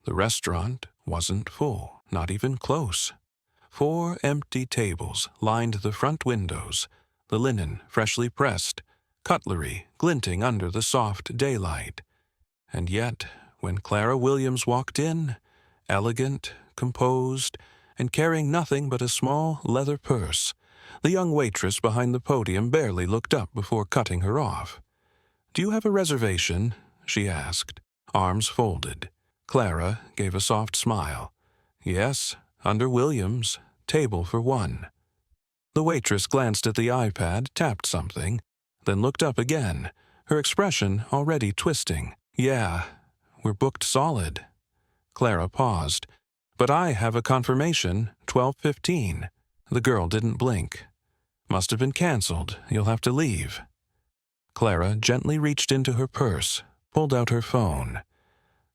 The restaurant wasn't full, not even close. 4 empty tables lined the front windows, the linen freshly pressed, cutlery glinting under the soft daylight. And yet, when Clara Williams walked in, elegant, composed, and carrying nothing but a small leather purse, the young waitress behind the podium barely looked up before cutting her off. "Do you have a reservation?" she asked, arms folded. Clara gave a soft smile. "Yes, under Williams, table for 1. The waitress glanced at the iPad, tapped something, then looked up again, her expression already twisting. "Yeah, we're booked solid." Clara paused. "But I have a confirmation, 12:15. The girl didn't blink. "Must have been canceled. You'll have to leave." Clara gently reached into her purse, pulled out her phone.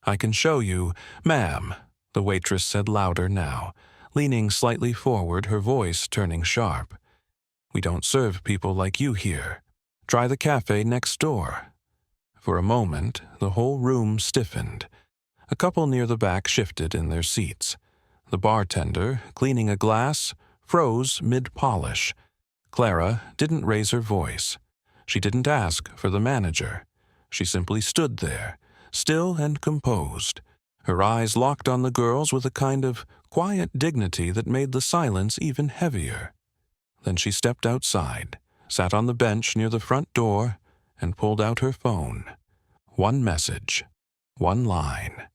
"I can show you, ma'am," the waitress said louder now, leaning slightly forward, her voice turning sharp. "We don't serve people like you here. Try the cafe next door." For a moment, the whole room stiffened. A couple near the back shifted in their seats. The bartender, cleaning a glass, froze mid-polish. Clara didn't raise her voice. She didn't ask for the manager. She simply stood there, still and composed, her eyes locked on the girls with a kind of quiet dignity that made the silence even heavier. Then she stepped outside, sat on the bench near the front door, and pulled out her phone. One message, one line,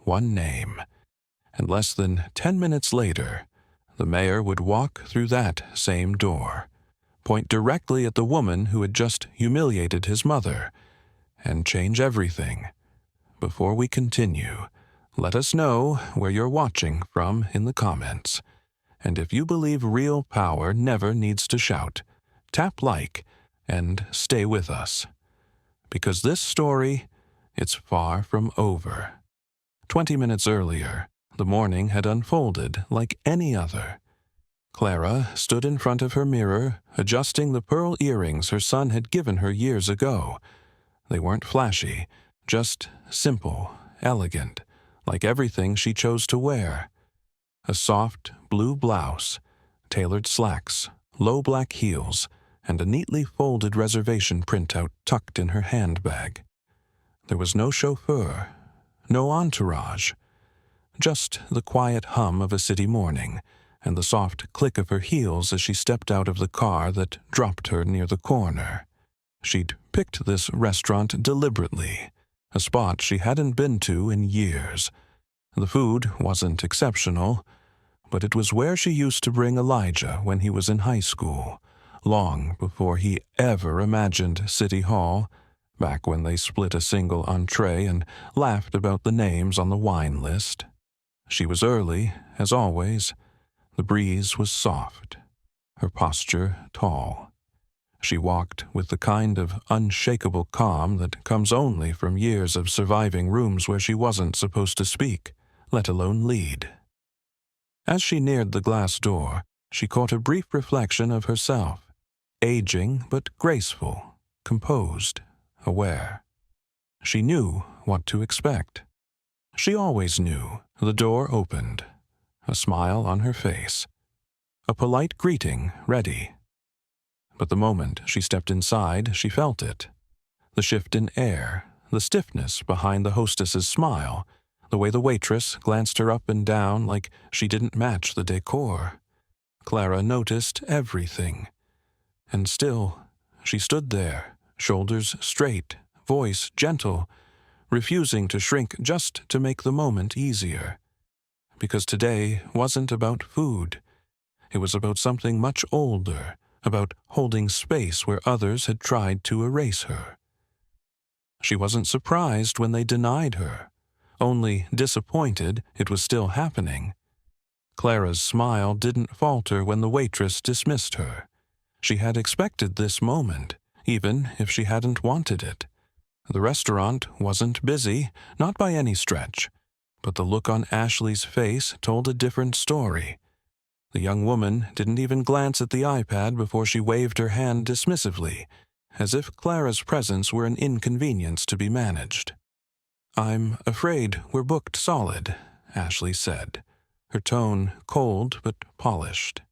one name, and less than 10 minutes later, the mayor would walk through that same door, point directly at the woman who had just humiliated his mother, and change everything. Before we continue, let us know where you're watching from in the comments. And if you believe real power never needs to shout, tap like and stay with us. Because this story, it's far from over. 20 minutes earlier, the morning had unfolded like any other. Clara stood in front of her mirror, adjusting the pearl earrings her son had given her years ago. They weren't flashy, just simple, elegant, like everything she chose to wear. A soft blue blouse, tailored slacks, low black heels, and a neatly folded reservation printout tucked in her handbag. There was no chauffeur, no entourage, just the quiet hum of a city morning and the soft click of her heels as she stepped out of the car that dropped her near the corner. She'd picked this restaurant deliberately, a spot she hadn't been to in years. The food wasn't exceptional, but it was where she used to bring Elijah when he was in high school, long before he ever imagined City Hall, back when they split a single entree and laughed about the names on the wine list. She was early, as always. The breeze was soft, her posture tall. She walked with the kind of unshakable calm that comes only from years of surviving rooms where she wasn't supposed to speak, let alone lead. As she neared the glass door, she caught a brief reflection of herself, aging but graceful, composed, aware. She knew what to expect. She always knew. The door opened, a smile on her face, a polite greeting ready. But the moment she stepped inside, she felt it. The shift in air, the stiffness behind the hostess's smile, the way the waitress glanced her up and down like she didn't match the decor. Clara noticed everything. And still, she stood there, shoulders straight, voice gentle, refusing to shrink just to make the moment easier. Because today wasn't about food. It was about something much older, about holding space where others had tried to erase her. She wasn't surprised when they denied her, only disappointed it was still happening. Clara's smile didn't falter when the waitress dismissed her. She had expected this moment, even if she hadn't wanted it. The restaurant wasn't busy, not by any stretch, but the look on Ashley's face told a different story. The young woman didn't even glance at the iPad before she waved her hand dismissively, as if Clara's presence were an inconvenience to be managed. "I'm afraid we're booked solid," Ashley said, her tone cold but polished.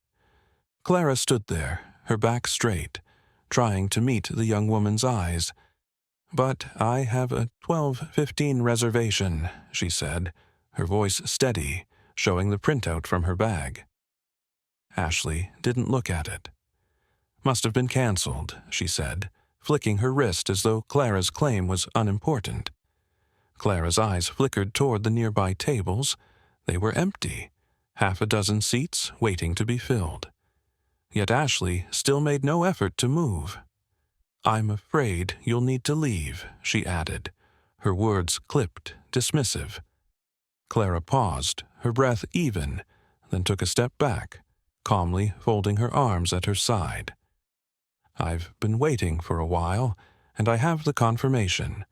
Clara stood there, her back straight, trying to meet the young woman's eyes. "But I have a 12:15 reservation," she said, her voice steady, showing the printout from her bag. Ashley didn't look at it. "Must have been canceled," she said, flicking her wrist as though Clara's claim was unimportant. Clara's eyes flickered toward the nearby tables. They were empty, half a dozen seats waiting to be filled. Yet Ashley still made no effort to move. "I'm afraid you'll need to leave," she added, her words clipped, dismissive. Clara paused, her breath even, then took a step back, calmly folding her arms at her side. "I've been waiting for a while, and I have the confirmation.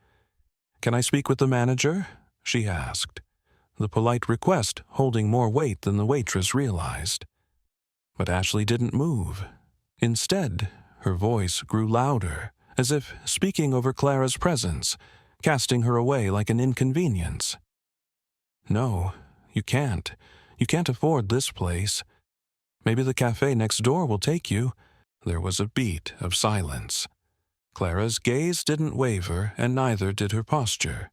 Can I speak with the manager?" she asked, the polite request holding more weight than the waitress realized. But Ashley didn't move. Instead, her voice grew louder, as if speaking over Clara's presence, casting her away like an inconvenience. "No, you can't. You can't afford this place. Maybe the cafe next door will take you." There was a beat of silence. Clara's gaze didn't waver, and neither did her posture.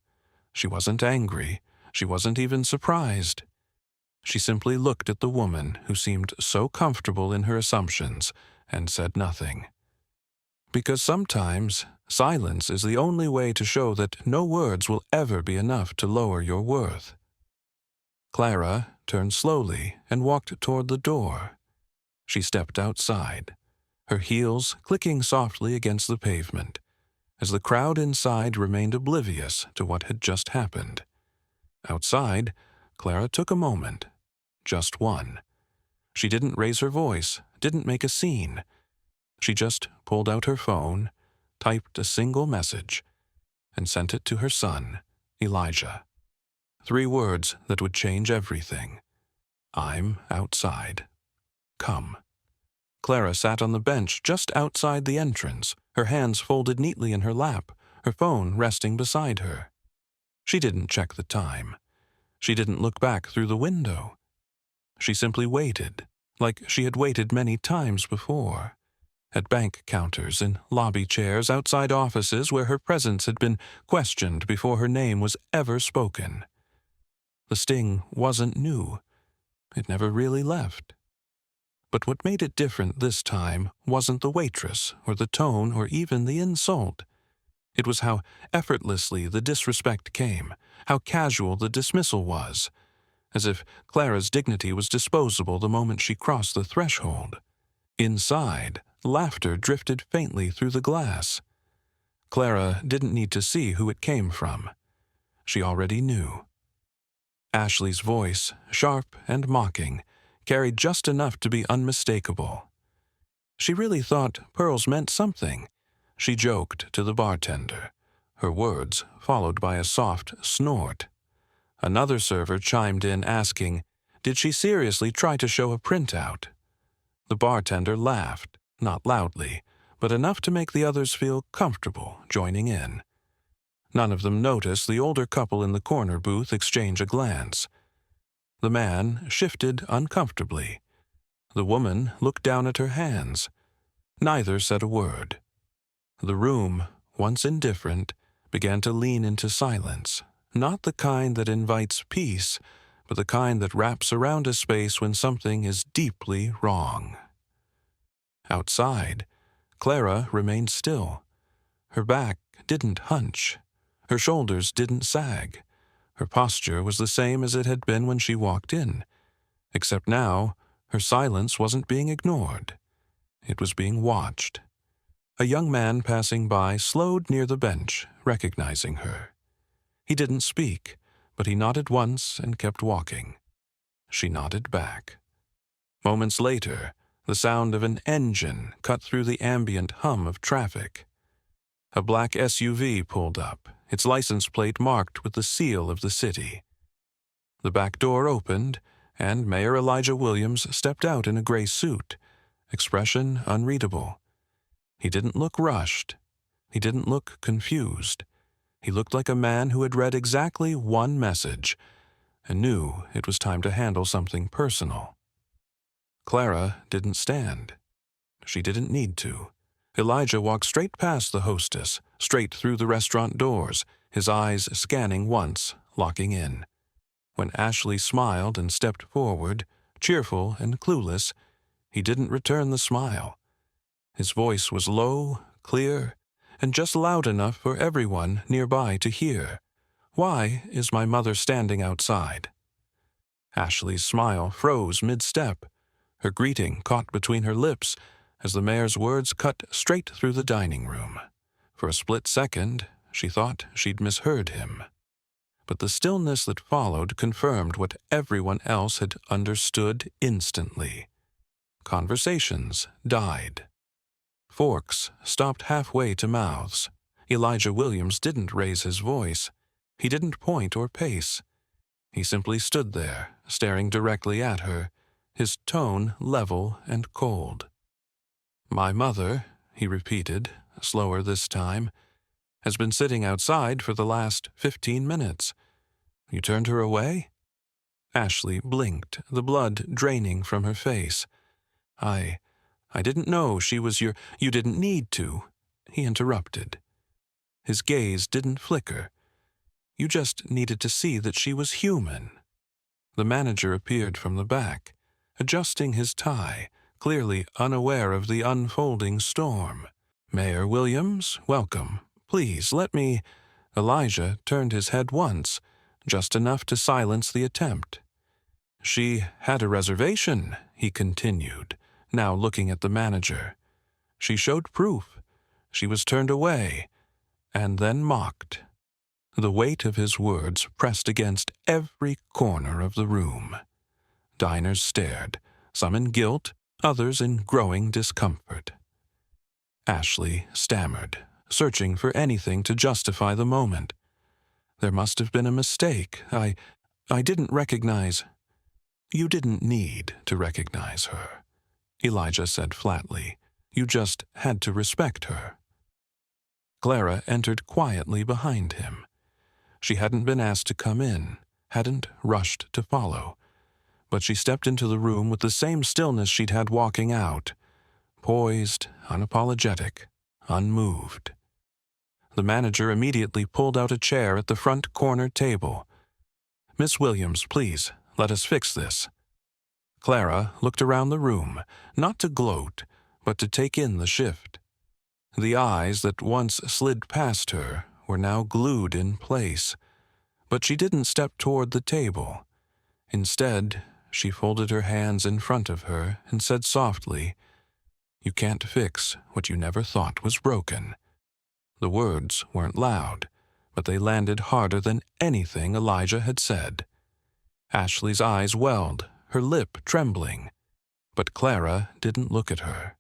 She wasn't angry. She wasn't even surprised. She simply looked at the woman who seemed so comfortable in her assumptions and said nothing. Because sometimes silence is the only way to show that no words will ever be enough to lower your worth. Clara turned slowly and walked toward the door. She stepped outside, her heels clicking softly against the pavement, as the crowd inside remained oblivious to what had just happened. Outside, Clara took a moment. Just one. She didn't raise her voice, didn't make a scene. She just pulled out her phone, typed a single message, and sent it to her son, Elijah. 3 words that would change everything. "I'm outside. Come." Clara sat on the bench just outside the entrance, her hands folded neatly in her lap, her phone resting beside her. She didn't check the time. She didn't look back through the window. She simply waited, like she had waited many times before. At bank counters, in lobby chairs, outside offices where her presence had been questioned before her name was ever spoken. The sting wasn't new. It never really left. But what made it different this time wasn't the waitress, or the tone, or even the insult. It was how effortlessly the disrespect came, how casual the dismissal was, as if Clara's dignity was disposable the moment she crossed the threshold. Inside, laughter drifted faintly through the glass. Clara didn't need to see who it came from. She already knew. Ashley's voice, sharp and mocking, carried just enough to be unmistakable. She really thought pearls meant something. She joked to the bartender, her words followed by a soft snort. Another server chimed in asking, did she seriously try to show a printout? The bartender laughed, not loudly, but enough to make the others feel comfortable joining in. None of them noticed the older couple in the corner booth exchange a glance. The man shifted uncomfortably. The woman looked down at her hands. Neither said a word. The room, once indifferent, began to lean into silence, not the kind that invites peace, but the kind that wraps around a space when something is deeply wrong. Outside, Clara remained still. Her back didn't hunch. Her shoulders didn't sag. Her posture was the same as it had been when she walked in, except now her silence wasn't being ignored. It was being watched. A young man passing by slowed near the bench, recognizing her. He didn't speak, but he nodded once and kept walking. She nodded back. Moments later, the sound of an engine cut through the ambient hum of traffic. A black SUV pulled up, its license plate marked with the seal of the city. The back door opened, and Mayor Elijah Williams stepped out in a gray suit, expression unreadable. He didn't look rushed. He didn't look confused. He looked like a man who had read exactly one message and knew it was time to handle something personal. Clara didn't stand. She didn't need to. Elijah walked straight past the hostess, straight through the restaurant doors, his eyes scanning once, locking in. When Ashley smiled and stepped forward, cheerful and clueless, he didn't return the smile. His voice was low, clear, and just loud enough for everyone nearby to hear. "Why is my mother standing outside?" Ashley's smile froze mid-step. Her greeting caught between her lips as the mayor's words cut straight through the dining room. For a split second, she thought she'd misheard him. But the stillness that followed confirmed what everyone else had understood instantly. Conversations died. Forks stopped halfway to mouths. Elijah Williams didn't raise his voice. He didn't point or pace. He simply stood there, staring directly at her, his tone level and cold. "My mother," he repeated, slower this time, "has been sitting outside for the last 15 minutes. You turned her away?" Ashley blinked, the blood draining from her face. I didn't know she was your—" "You didn't need to," he interrupted. His gaze didn't flicker. "You just needed to see that she was human." The manager appeared from the back, adjusting his tie, clearly unaware of the unfolding storm. "Mayor Williams, welcome. Please, let me—" Elijah turned his head once, just enough to silence the attempt. "She had a reservation," he continued, now looking at the manager. "She showed proof. She was turned away, and then mocked." The weight of his words pressed against every corner of the room. Diners stared, some in guilt, others in growing discomfort. Ashley stammered, searching for anything to justify the moment. "There must have been a mistake. I didn't recognize—" "You didn't need to recognize her," Elijah said flatly. "You just had to respect her." Clara entered quietly behind him. She hadn't been asked to come in, hadn't rushed to follow, but she stepped into the room with the same stillness she'd had walking out, poised, unapologetic, unmoved. The manager immediately pulled out a chair at the front corner table. "Miss Williams, please, let us fix this." Clara looked around the room, not to gloat, but to take in the shift. The eyes that once slid past her were now glued in place, but she didn't step toward the table. Instead, she folded her hands in front of her and said softly, "You can't fix what you never thought was broken." The words weren't loud, but they landed harder than anything Elijah had said. Ashley's eyes welled, her lip trembling. But Clara didn't look at her.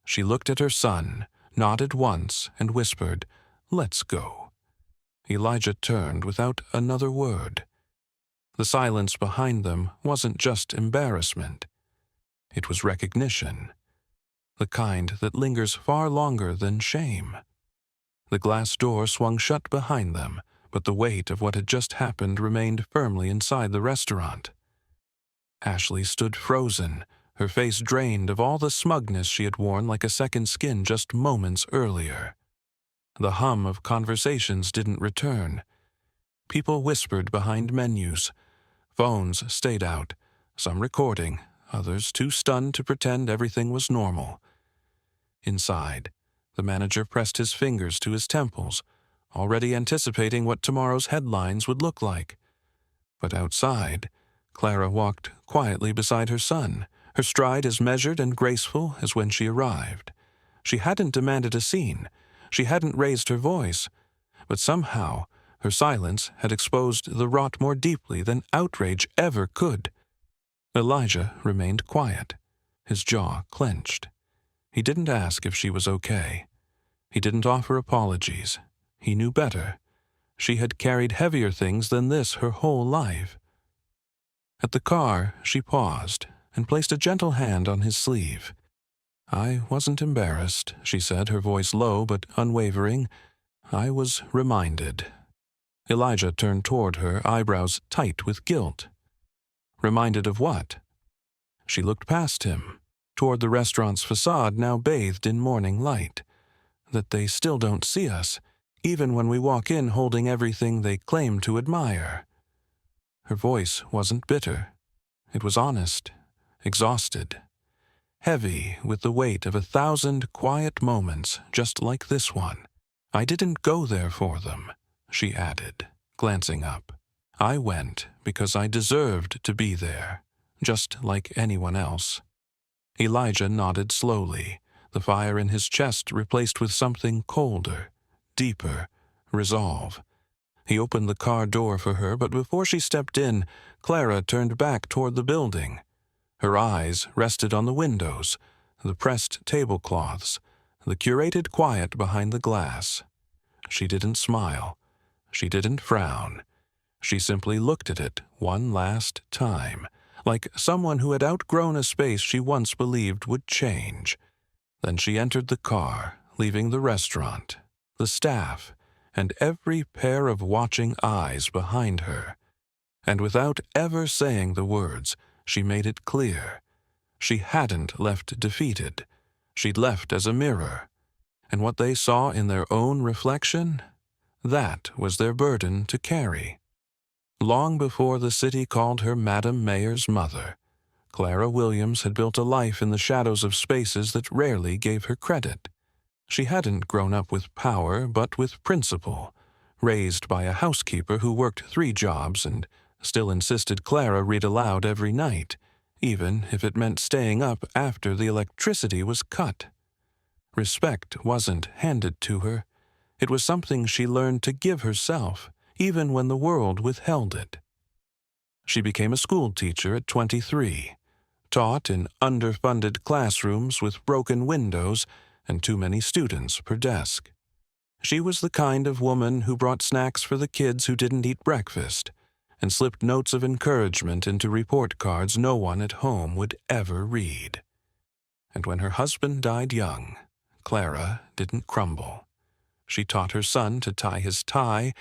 She looked at her son, nodded once, and whispered, "Let's go." Elijah turned without another word. The silence behind them wasn't just embarrassment. It was recognition, the kind that lingers far longer than shame. The glass door swung shut behind them, but the weight of what had just happened remained firmly inside the restaurant. Ashley stood frozen, her face drained of all the smugness she had worn like a second skin just moments earlier. The hum of conversations didn't return. People whispered behind menus. Phones stayed out, some recording, others too stunned to pretend everything was normal. Inside, the manager pressed his fingers to his temples, already anticipating what tomorrow's headlines would look like. But outside, Clara walked quietly beside her son, her stride as measured and graceful as when she arrived. She hadn't demanded a scene. She hadn't raised her voice. But somehow, her silence had exposed the rot more deeply than outrage ever could. Elijah remained quiet, his jaw clenched. He didn't ask if she was okay. He didn't offer apologies. He knew better. She had carried heavier things than this her whole life. At the car, she paused and placed a gentle hand on his sleeve. "I wasn't embarrassed," she said, her voice low but unwavering. "I was reminded." Elijah turned toward her, eyebrows tight with guilt. Reminded of what? She looked past him, toward the restaurant's facade now bathed in morning light. That they still don't see us, even when we walk in holding everything they claim to admire. Her voice wasn't bitter. It was honest, exhausted, heavy with the weight of 1,000 quiet moments just like this one. I didn't go there for them, she added, glancing up. I went because I deserved to be there, just like anyone else. Elijah nodded slowly, the fire in his chest replaced with something colder, deeper, resolve. He opened the car door for her, but before she stepped in, Clara turned back toward the building. Her eyes rested on the windows, the pressed tablecloths, the curated quiet behind the glass. She didn't smile. She didn't frown. She simply looked at it one last time, like someone who had outgrown a space she once believed would change. Then she entered the car, leaving the restaurant, the staff, and every pair of watching eyes behind her. And without ever saying the words, she made it clear. She hadn't left defeated. She'd left as a mirror. And what they saw in their own reflection, that was their burden to carry. Long before the city called her Madam Mayor's mother, Clara Williams had built a life in the shadows of spaces that rarely gave her credit. She hadn't grown up with power, but with principle, raised by a housekeeper who worked 3 jobs and still insisted Clara read aloud every night, even if it meant staying up after the electricity was cut. Respect wasn't handed to her. It was something she learned to give herself, even when the world withheld it. She became a school teacher at 23, taught in underfunded classrooms with broken windows and too many students per desk. She was the kind of woman who brought snacks for the kids who didn't eat breakfast and slipped notes of encouragement into report cards no one at home would ever read. And when her husband died young, Clara didn't crumble. She taught her son to tie his tie,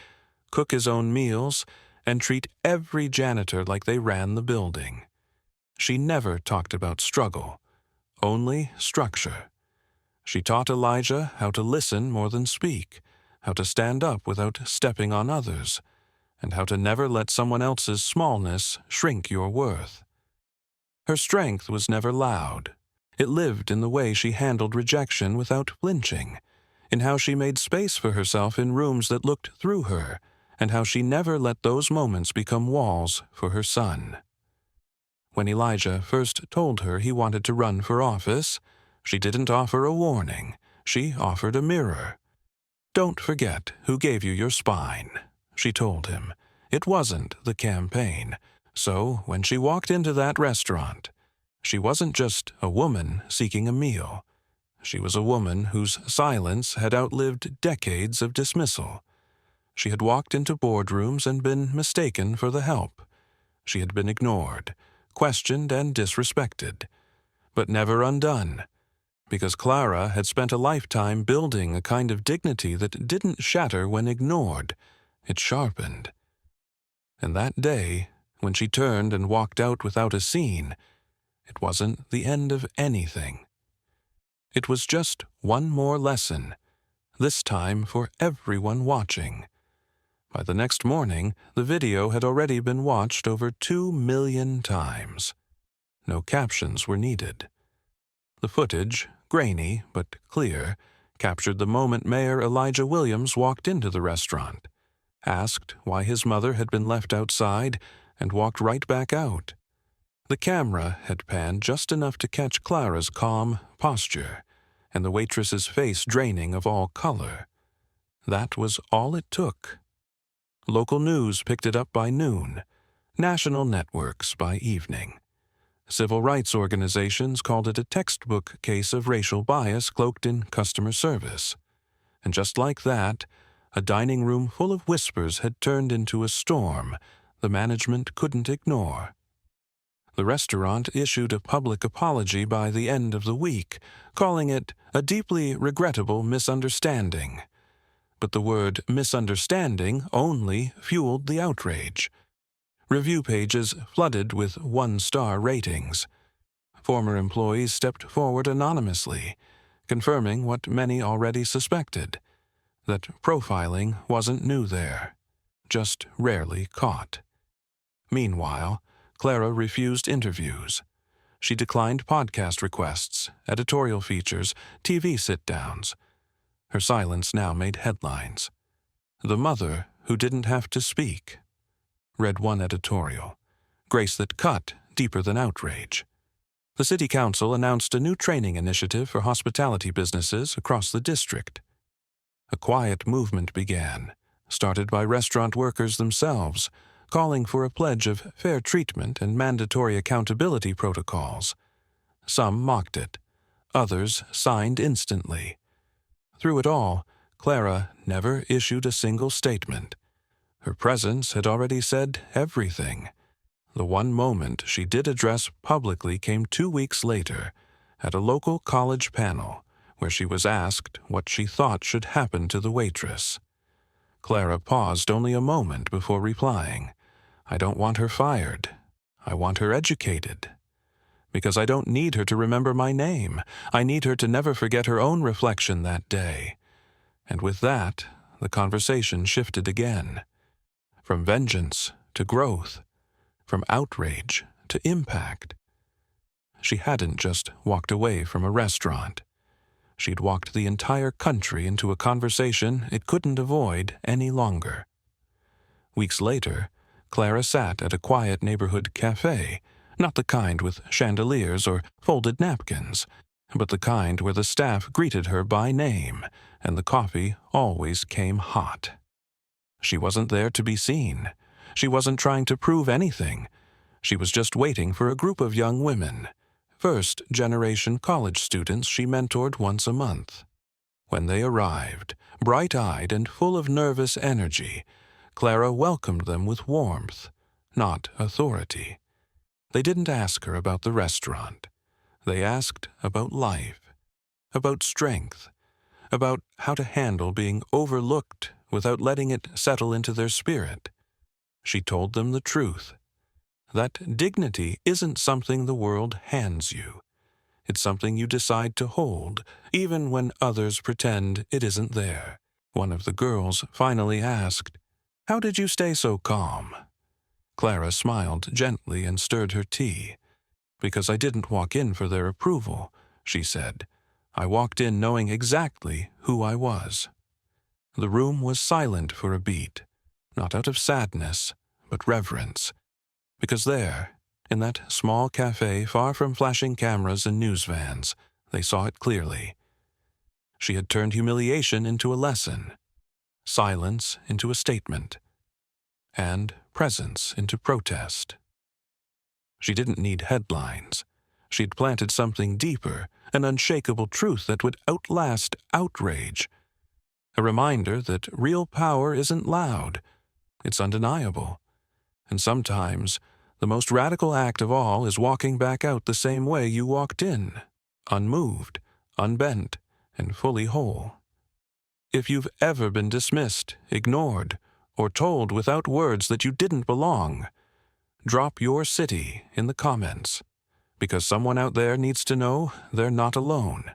cook his own meals, and treat every janitor like they ran the building. She never talked about struggle, only structure. She taught Elijah how to listen more than speak, how to stand up without stepping on others, and how to never let someone else's smallness shrink your worth. Her strength was never loud. It lived in the way she handled rejection without flinching, in how she made space for herself in rooms that looked through her, and how she never let those moments become walls for her son. When Elijah first told her he wanted to run for office, she didn't offer a warning. She offered a mirror. "Don't forget who gave you your spine," she told him. It wasn't the campaign. So when she walked into that restaurant, she wasn't just a woman seeking a meal. She was a woman whose silence had outlived decades of dismissal. She had walked into boardrooms and been mistaken for the help. She had been ignored, questioned, and disrespected, but never undone, because Clara had spent a lifetime building a kind of dignity that didn't shatter when ignored. It sharpened. And that day, when she turned and walked out without a scene, it wasn't the end of anything. It was just one more lesson, this time for everyone watching. By the next morning, the video had already been watched over 2 million times. No captions were needed. The footage, grainy but clear, captured the moment Mayor Elijah Williams walked into the restaurant, asked why his mother had been left outside, and walked right back out. The camera had panned just enough to catch Clara's calm posture and the waitress's face draining of all color. That was all it took. Local news picked it up by noon, national networks by evening. Civil rights organizations called it a textbook case of racial bias cloaked in customer service. And just like that, a dining room full of whispers had turned into a storm the management couldn't ignore. The restaurant issued a public apology by the end of the week, calling it a deeply regrettable misunderstanding. but the word misunderstanding only fueled the outrage. Review pages flooded with one-star ratings. Former employees stepped forward anonymously, confirming what many already suspected, that profiling wasn't new there, just rarely caught. Meanwhile, Clara refused interviews. She declined podcast requests, editorial features, TV sit-downs. Her silence now made headlines. "The mother who didn't have to speak," read one editorial. Grace that cut deeper than outrage. The city council announced a new training initiative for hospitality businesses across the district. A quiet movement began, started by restaurant workers themselves, calling for a pledge of fair treatment and mandatory accountability protocols. Some mocked it. Others signed instantly. Through it all, Clara never issued a single statement. Her presence had already said everything. The one moment she did address publicly came 2 weeks later, at a local college panel, where she was asked what she thought should happen to the waitress. Clara paused only a moment before replying, "I don't want her fired. I want her educated. Because I don't need her to remember my name. I need her to never forget her own reflection that day." And with that, the conversation shifted again. From vengeance to growth. From outrage to impact. She hadn't just walked away from a restaurant. She'd walked the entire country into a conversation it couldn't avoid any longer. Weeks later, Clara sat at a quiet neighborhood cafe, not the kind with chandeliers or folded napkins, but the kind where the staff greeted her by name, and the coffee always came hot. She wasn't there to be seen. She wasn't trying to prove anything. She was just waiting for a group of young women, first-generation college students she mentored once a month. When they arrived, bright-eyed and full of nervous energy, Clara welcomed them with warmth, not authority. They didn't ask her about the restaurant. They asked about life, about strength, about how to handle being overlooked without letting it settle into their spirit. She told them the truth, that dignity isn't something the world hands you. It's something you decide to hold, even when others pretend it isn't there. One of the girls finally asked, "How did you stay so calm?" Clara smiled gently and stirred her tea. "Because I didn't walk in for their approval," she said. "I walked in knowing exactly who I was." The room was silent for a beat, not out of sadness, but reverence. Because there, in that small cafe far from flashing cameras and news vans, they saw it clearly. She had turned humiliation into a lesson, silence into a statement, and presence into protest. She didn't need headlines. She'd planted something deeper, an unshakable truth that would outlast outrage. A reminder that real power isn't loud. It's undeniable. And sometimes, the most radical act of all is walking back out the same way you walked in, unmoved, unbent, and fully whole. If you've ever been dismissed, ignored, or told without words that you didn't belong, drop your city in the comments, because someone out there needs to know they're not alone.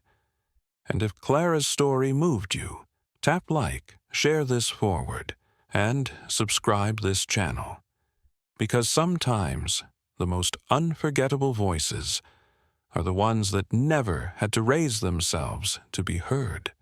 And if Clara's story moved you, tap like, share this forward, and subscribe this channel. Because sometimes the most unforgettable voices are the ones that never had to raise themselves to be heard.